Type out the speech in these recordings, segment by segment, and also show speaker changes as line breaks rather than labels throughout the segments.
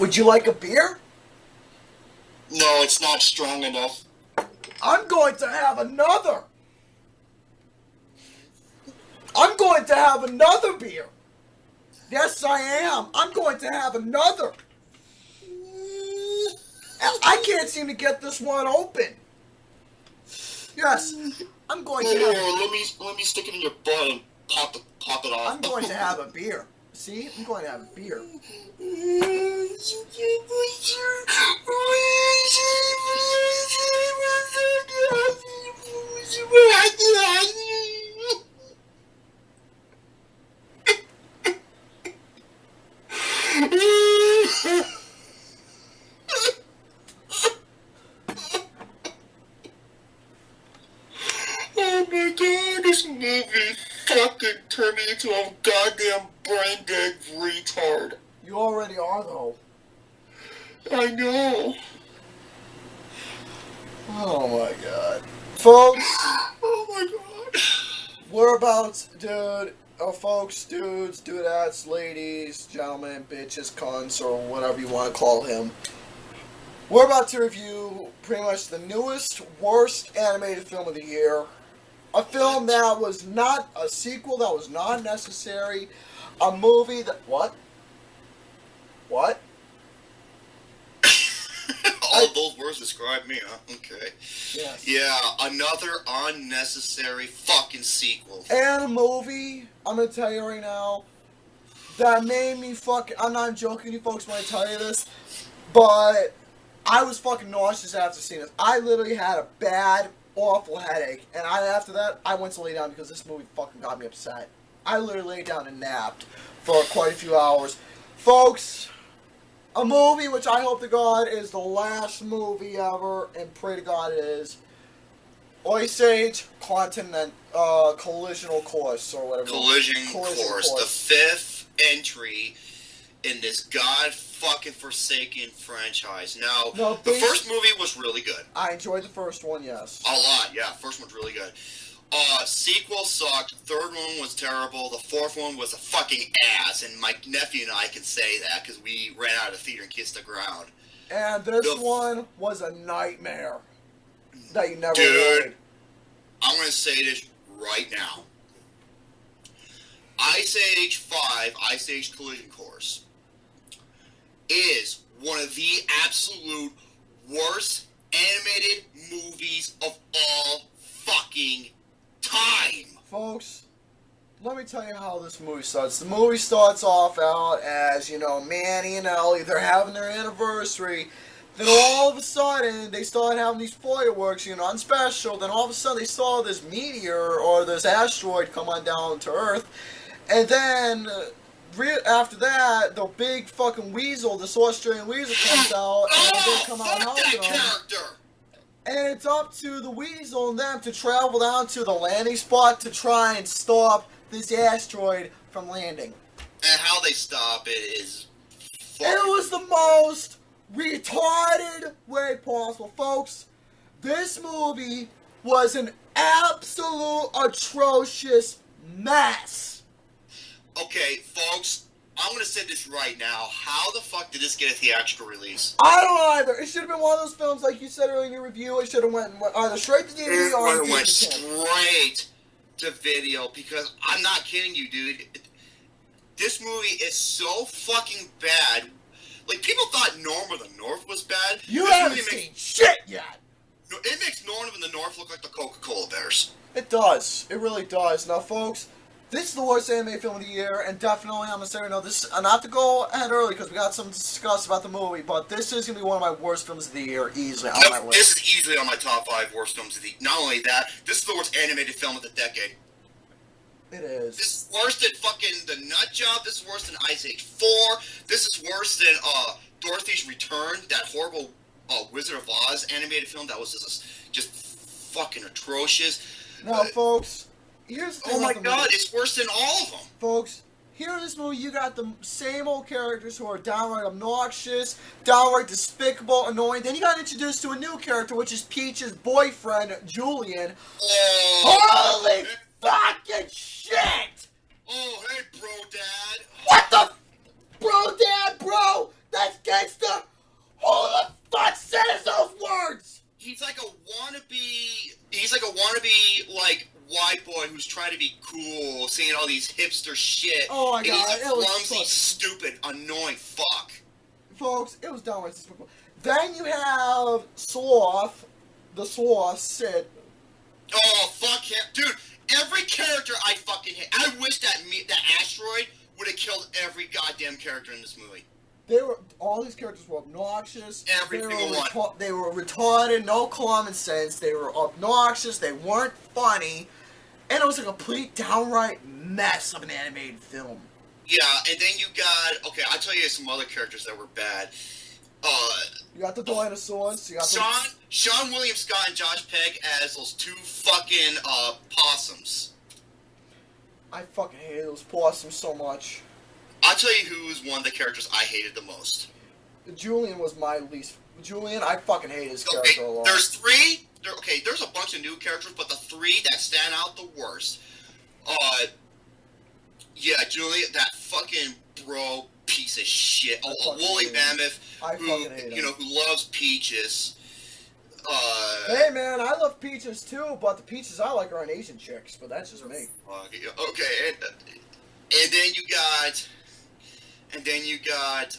Would you like a beer?
No, it's not strong enough.
I'm going to have another. I'm going to have another beer. Yes, I am. I'm going to have another. I can't seem to get this one open. Yes, I'm going to have.
Let me stick it in your butt and pop it off.
I'm going to have a beer. See, I'm going to have a beer.
Oh my god, this movie fucking turned me into a goddamn brain dead retard.
You already are, though.
I know.
Oh my god. Folks,
Oh my god.
whereabouts, dude, folks, dudes, dudettes, ladies, gentlemen, bitches, cunts, or whatever you want to call him. We're about to review pretty much the newest, worst animated film of the year. A film that was not a sequel, that was not necessary. A movie that... What? What?
All those words describe me, huh? Okay.
Yes.
Yeah, another unnecessary fucking sequel.
And a movie, I'm going to tell you right now, that made me fucking... I'm not joking you folks when I tell you this, but I was fucking nauseous after seeing this. I literally had a bad, awful headache, and after that, I went to lay down because this movie fucking got me upset. I literally laid down and napped for quite a few hours. Folks, a movie which I hope to God is the last movie ever, and pray to God it is. Ice Age Continent Collisional Course, or whatever.
Collision Course, the fifth entry in this god-fucking forsaken franchise. Now, the first movie was really good.
I enjoyed the first one, yes.
A lot, yeah. First one's really good. Sequel sucked. Third one was terrible. The fourth one was a fucking ass. And my nephew and I can say that because we ran out of the theater and kissed the ground.
And this one was a nightmare that you never
Dude,
wanted.
I'm going to say this right now. Ice Age 5, Ice Age Collision Course, is one of the absolute worst animated movies of all fucking time.
Folks, let me tell you how this movie starts. The movie starts off out as, you know, Manny and Ellie, they're having their anniversary. Then all of a sudden, they start having these fireworks, you know, on special. Then all of a sudden, they saw this meteor or this asteroid come on down to Earth. And then, after that, the big fucking weasel, this Australian weasel comes out, and they come out and help them. And it's up to the weasel and them to travel down to the landing spot to try and stop this asteroid from landing.
And how they stop it is...
It was the most retarded way possible. Folks, this movie was an absolute atrocious mess.
Okay, folks, I'm going to say this right now. How the fuck did this get a theatrical release?
I don't know either. It should have been one of those films, like you said earlier in your review, it should have went either straight to DVD or
it went straight to video, because I'm not kidding you, dude. This movie is so fucking bad. Like, people thought Norm of the North was bad.
You haven't seen shit yet.
No, it makes Norm of the North look like the Coca-Cola Bears.
It does. It really does. Now, folks, this is the worst anime film of the year, and definitely, I'm going to say right now, this, not to go ahead early, because we got something to discuss about the movie, but this is going to be one of my worst films of the year, easily on my list.
This is easily on my top 5 worst films of the year. Not only that, this is the worst animated film of the decade.
It is.
This is worse than fucking The Nut Job. This is worse than Ice Age 4. This is worse than Dorothy's Return, that horrible Wizard of Oz animated film that was just fucking atrocious.
Now, folks, here's the thing.
Oh my
god,
movie. It's worse than all of them.
Folks, here in this movie, you got the same old characters who are downright obnoxious, downright despicable, annoying. Then you got introduced to a new character, which is Peach's boyfriend, Julian.
Oh,
Holy fucking shit!
Oh, hey, bro, dad.
What the? Bro, dad, bro! That's gangsta
wannabe like white boy who's trying to be cool, saying all these hipster shit.
Oh my
and
god,
he's a
it was
clumsy,
fucking...
stupid, annoying fuck.
Folks, it was downright despicable. Then you have Sloth, the Sloth, Sid.
Oh, fuck him. Dude, every character I fucking hate. I wish that asteroid would have killed every goddamn character in this movie.
All these characters were obnoxious.
Every single one.
They were retarded, no common sense. They were obnoxious. They weren't funny, and it was a complete, downright mess of an animated film.
Yeah, and then you got... Okay, I'll tell you some other characters that were bad.
You got the dinosaurs. You got
Sean William Scott and Josh Peck as those two fucking possums.
I fucking hated those possums so much.
I'll tell you who was one of the characters I hated the most.
Julian was my least... Julian, I fucking hate his character a lot.
There's three... there's a bunch of new characters, but the three that stand out the worst. Yeah, Julian, that fucking bro piece of shit. Woolly Mammoth, who loves peaches.
Hey man, I love peaches too, but the peaches I like are on Asian chicks, but that's just me.
Okay, and then you got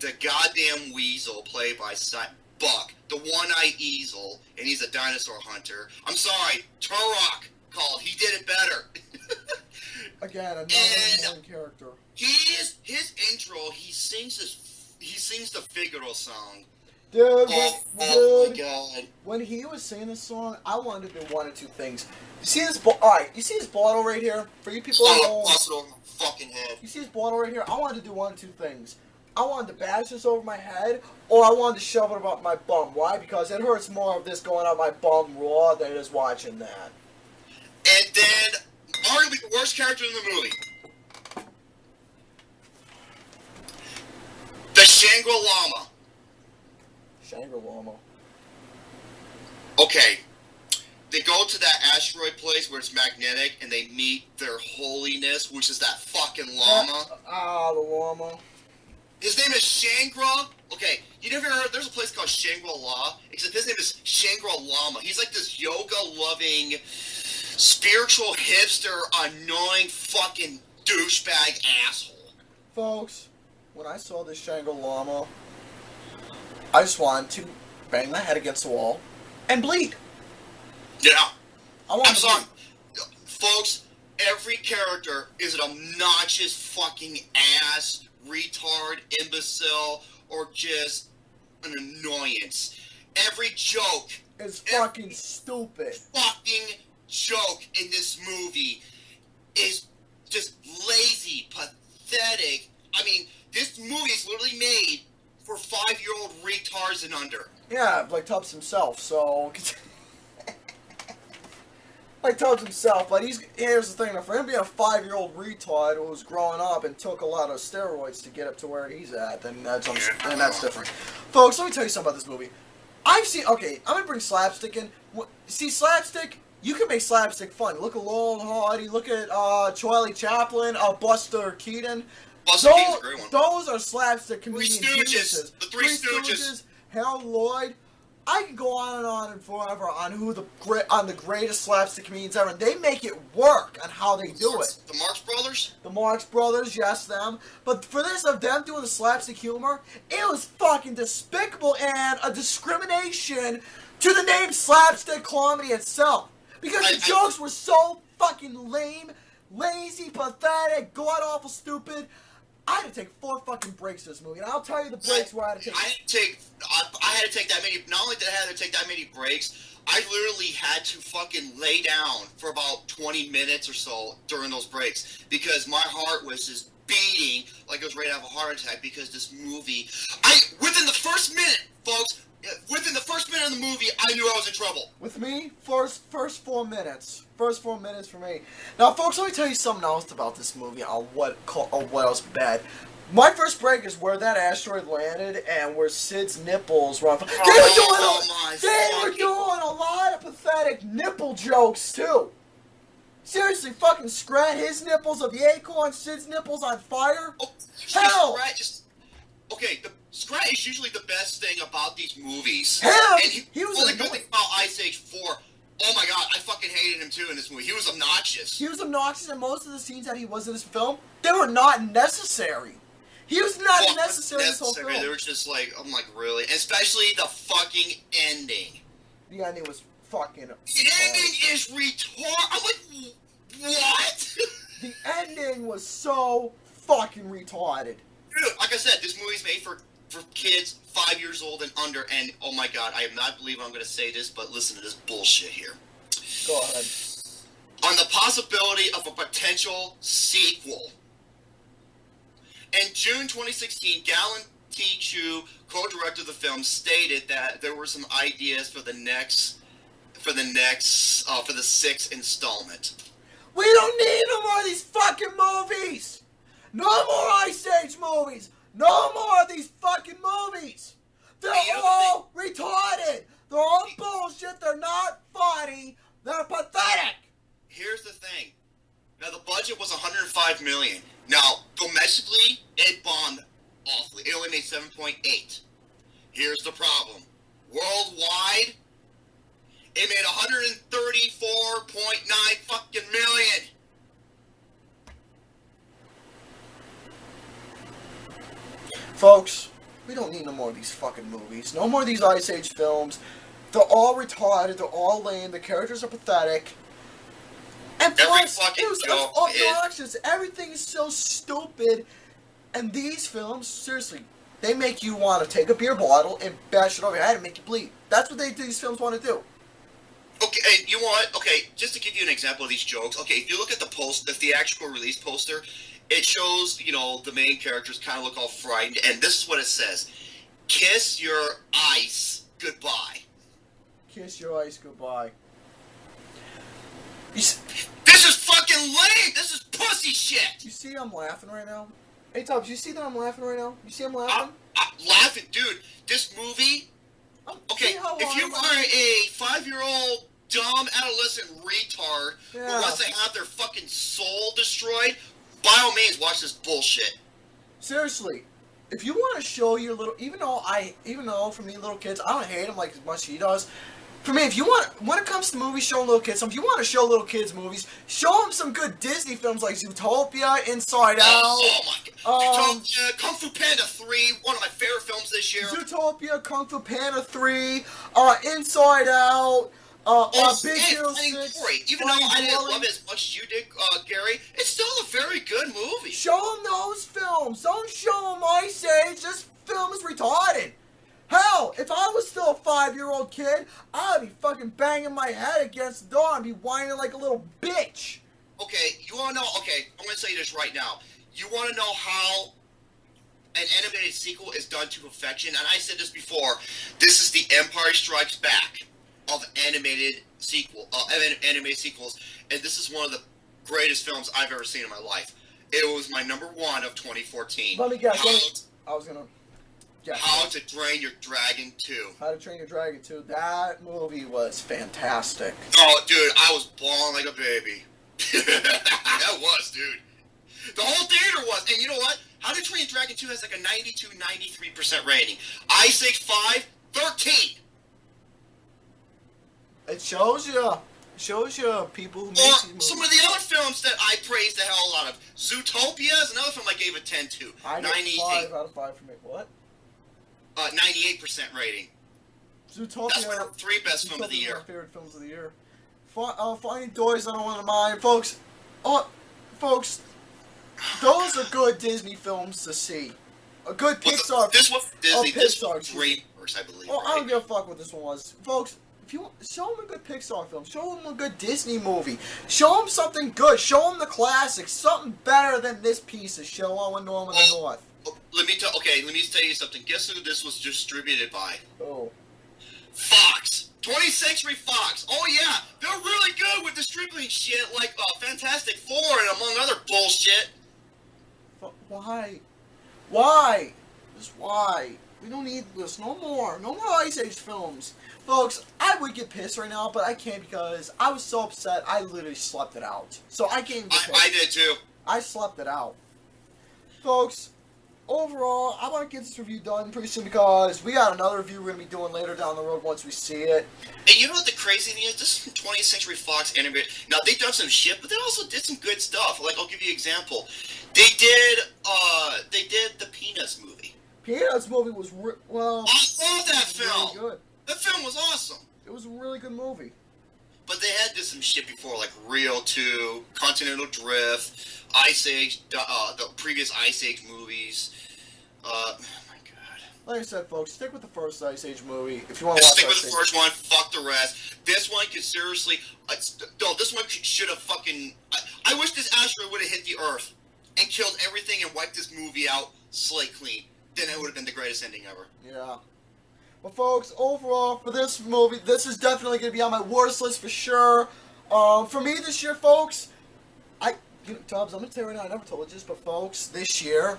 the goddamn weasel played by Buck, the one-eyed easel, and he's a dinosaur hunter. I'm sorry, Turok called. He did it better.
Again, another annoying character.
His intro, he sings the Figaro song.
Dude,
my god.
When he was singing this song, I wanted to do one of two things. You see this alright, you see this bottle right here? For you people at home,
bust it over my fucking head.
You see this bottle right here? I wanted to do one of two things. I wanted to bash this over my head, or I wanted to shove it up my bum. Why? Because it hurts more of this going up my bum raw than it is watching that.
And then, arguably the worst character in the movie. The Shangri-Lama.
Shangri-Lama.
Okay. They go to that asteroid place where it's magnetic, and they meet their holiness, which is that fucking llama.
The llama.
His name is Shangra. Okay, you never heard? There's a place called Shangri-La, except his name is Shangri-Lama. He's like this yoga-loving, spiritual hipster, annoying fucking douchebag asshole.
Folks, when I saw this Shangri-Lama, I just wanted to bang my head against the wall and bleed.
Yeah.
I'm
sorry. Folks, every character is an obnoxious fucking ass, retard, imbecile, or just an annoyance. Every joke
is fucking stupid.
Fucking joke in this movie is just lazy, pathetic. I mean, this movie is literally made for 5-year-old retards and under.
Yeah, like Tubbs himself, so... like Tubbs himself, but here's the thing, for him being a 5-year-old retard who was growing up and took a lot of steroids to get up to where he's at, then that's different. Folks, let me tell you something about this movie. I'm gonna bring slapstick in. See, slapstick, you can make slapstick fun. Look at Laurel and Hardy, look at Charlie Chaplin, Buster Keaton.
Buster Keaton's a great one.
Those are slapstick comedian geniuses.
The Three Stooges.
Harold Lloyd. I can go on and forever on the greatest slapstick comedians ever. And they make it work on how they do it.
The Marx Brothers?
The Marx Brothers, yes, them. But for this, of them doing the slapstick humor, it was fucking despicable and a discrimination to the name slapstick comedy itself. Because the jokes were so fucking lame, lazy, pathetic, god-awful stupid. I had to take 4 fucking breaks this movie, and I'll tell you the breaks where I had to take.
I had to take that many. Not only did I have to take that many breaks, I literally had to fucking lay down for about 20 minutes or so during those breaks because my heart was just beating like it was ready to have a heart attack because this movie. Within the first minute, folks. Within the first minute of the movie, I knew I was in trouble.
With me, first 4 minutes. First 4 minutes for me. Now, folks, let me tell you something else about this movie on what else bad. My first break is where that asteroid landed and where Sid's nipples were on fire. They were doing a lot of pathetic nipple jokes, too. Seriously, fucking Scrat, his nipples of the acorn, Sid's nipples on fire?
Oh,
hell!
Okay, Scrat is usually the best thing about these movies.
Hell!
And he was the good thing about Ice Age 4. Oh my god, I fucking hated him too in this movie. He was obnoxious.
He was obnoxious, and most of the scenes that he was in this film, they were not necessary. He was not necessary in this whole film.
They were just like, I'm like, really? Especially the fucking ending.
The ending was fucking...
The ending is retarded. I'm like, what?
The ending was so fucking retarded.
Dude, like I said, this movie's made for kids 5 years old and under, and oh my god, I am not believing I'm going to say this, but listen to this bullshit here.
Go ahead.
On the possibility of a potential sequel. In June 2016, Galen T. Chu, co-director of the film, stated that there were some ideas for the sixth installment.
We don't need no more of these fucking movies! No more Ice Age movies! No more of these fucking movies! They're all retarded! They're all bullshit, they're not funny, they're pathetic!
Here's the thing. Now, the budget was $105 million. Now, domestically, it bombed awfully. It only made 7.8. Here's the problem. Worldwide, it made 134.9 fucking million.
Folks, we don't need no more of these fucking movies. No more of these Ice Age films. They're all retarded, they're all lame, the characters are pathetic. And plus, it was obnoxious. Everything is so stupid. And these films, seriously, they make you want to take a beer bottle and bash it over your head and make you bleed. That's what these films want to do.
Okay, and you want, okay, just to give you an example of these jokes, okay, if you look at the theatrical release poster, it shows, you know, the main characters kind of look all frightened, and this is what it says. Kiss your ice goodbye.
Kiss your ice goodbye.
This is fucking lame! This is pussy shit!
You see I'm laughing right now? Hey, Tubbs, you see that I'm laughing right now? You see I'm laughing?
I'm laughing, dude. This movie... Okay, if you are a 5-year-old dumb adolescent retard who wants to have their fucking soul destroyed, by all means, watch this bullshit.
Seriously, if you want to show your little... Even though from these little kids, I don't hate them like as much as he does. For me, if you want, when it comes to movies, show little kids some. If you want to show little kids movies, show them some good Disney films like Zootopia, Inside Out.
Oh my god. Zootopia, Kung Fu Panda 3, one of my favorite films this year.
Zootopia, Kung Fu Panda 3, Inside Out, Big Hero 6.
Even though I didn't love it as much as you did, Gary, it's still a very good movie.
Show them those films. Don't show them Ice Age. This film is retarded. Hell, if I was still a 5-year-old kid, I'd be fucking banging my head against the door and be whining like a little bitch.
Okay, you want to know, okay, I'm going to say this right now. You want to know how an animated sequel is done to perfection? And I said this before, this is the Empire Strikes Back of animated sequels, and this is one of the greatest films I've ever seen in my life. It was my #1 of 2014.
Let me guess.
How to Train Your Dragon 2.
How to Train Your Dragon 2. That movie was fantastic.
Oh, dude, I was bawling like a baby. That was, dude. The whole theater was. And you know what? How to Train Your Dragon 2 has like a 92, 93% rating. Ice Age 5, 13.
It shows you people who make these movies.
Some of the other films that I praised the hell out of. Zootopia is another film I gave a 10 to.
I gave 5 out of 5 for me. What?
98% rating.
Zootopia.
That's one of the 3 best films of the year.
My favorite films of the year. Finding Dory's not one of mine, folks. Folks, those are good Disney films to see. A good Pixar.
This was Disney. This was DreamWorks, I believe.
Oh, I don't give a fuck what this one was, folks. If you want, show them a good Pixar film. Show them a good Disney movie. Show them something good. Show them the classics. Something better than this piece of shit on Norman the North.
Let me tell you something. Guess who this was distributed by?
Oh.
Fox. 20th Century Fox. Oh yeah, they're really good with distributing shit like Fantastic Four and among other bullshit.
Why? Why? Just why? We don't need this. No more. No more Ice Age films. Folks, I would get pissed right now, but I can't because I was so upset I literally slept it out. So I can't get pissed.
I did too.
I slept it out. Folks, overall, I want to get this review done pretty soon because we got another review we're going to be doing later down the road once we see it.
And you know what the crazy thing is? This is 20th Century Fox animated. Now, they've done some shit, but they also did some good stuff. Like, I'll give you an example. They did the Peanuts movie.
Peanuts movie was,
I love that film!
Really good.
That film was awesome!
It was a really good movie.
But they had did some shit before, like Rio 2, Continental Drift, Ice Age, the previous Ice Age movies. Oh my god.
Like I said, folks, stick with the first Ice Age movie if you want to watch
Stick with
Ice
the
Age.
first one, fuck the rest. This one could seriously... no, this one should have fucking... I wish this asteroid would have hit the Earth and killed everything and wiped this movie out slate clean. Then it would have been the greatest ending ever.
Yeah. But folks, overall, for this movie, this is definitely going to be on my worst list for sure. For me this year, folks, Tubbs, I'm going to tell you right now, I never told you this, but folks, this year,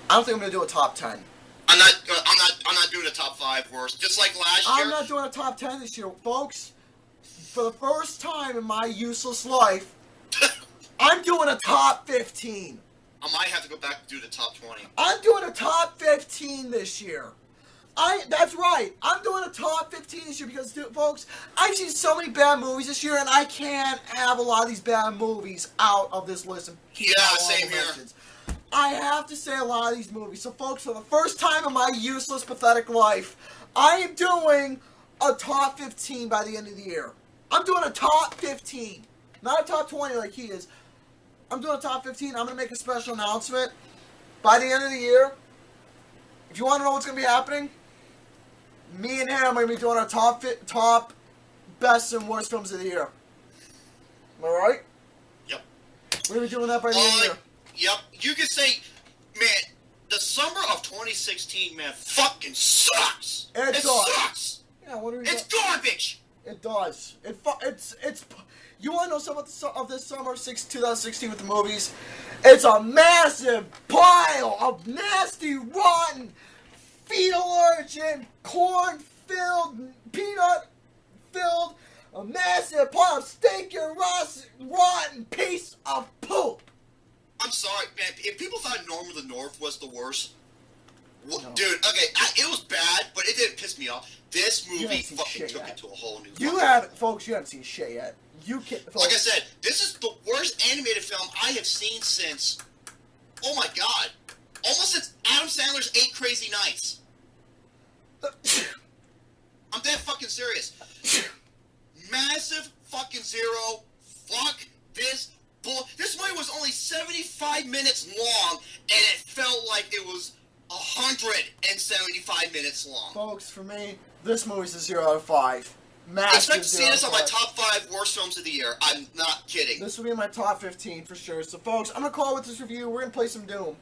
I don't think I'm going to do a top 10.
I'm not doing a top 5 worst. Just like last year.
I'm not doing a top 10 this year, folks. For the first time in my useless life, I'm doing a top 15.
I might have to go back and do the top 20.
I'm doing a top 15 this year. That's right. I'm doing a top 15 this year because, folks, I've seen so many bad movies this year, and I can't have a lot of these bad movies out of this list.
Yeah, same here.
I have to say a lot of these movies. So, folks, for the first time in my useless, pathetic life, I am doing a top 15 by the end of the year. I'm doing a top 15. Not a top 20 like he is. I'm doing a top 15. I'm going to make a special announcement. By the end of the year, if you want to know what's going to be happening, me and him are going to be doing our top best and worst films of the year. Am I right?
Yep.
We're going to be doing that by the end of the year.
Yep. You could say, man, the summer of 2016, man, fucking sucks.
It does.
Sucks.
Yeah, what are we
It's garbage.
It does. It's. You want to know something of this summer of 2016 with the movies? It's a massive pile of nasty, rotten, fetal urchin, corn-filled, peanut-filled, a massive pile of stinking, rotten piece of poop.
I'm sorry, man. If people thought Norm of the North was the worst,
No.
dude, okay, it was bad, but it didn't piss me off. This movie
haven't seen
fucking
shit
took
yet.
it to a whole new
You
level.
haven't, folks. You haven't seen shit yet. You can't. Folks,
Like I said, this is the worst animated film I have seen since, oh my god, almost since Adam Sandler's 8 Crazy Nights. I'm dead fucking serious. Massive fucking zero. Fuck this bull. This movie was only 75 minutes long, and it felt like it was 175 minutes long.
folks, for me, this movie's a 0 out of 5. Massive
Expect to see
0
this
out
on
of
my
5.
top 5 worst films of the year. I'm not kidding.
This will be in my top 15 for sure. So, folks, I'm going to call it with this review. We're going to play some Doom.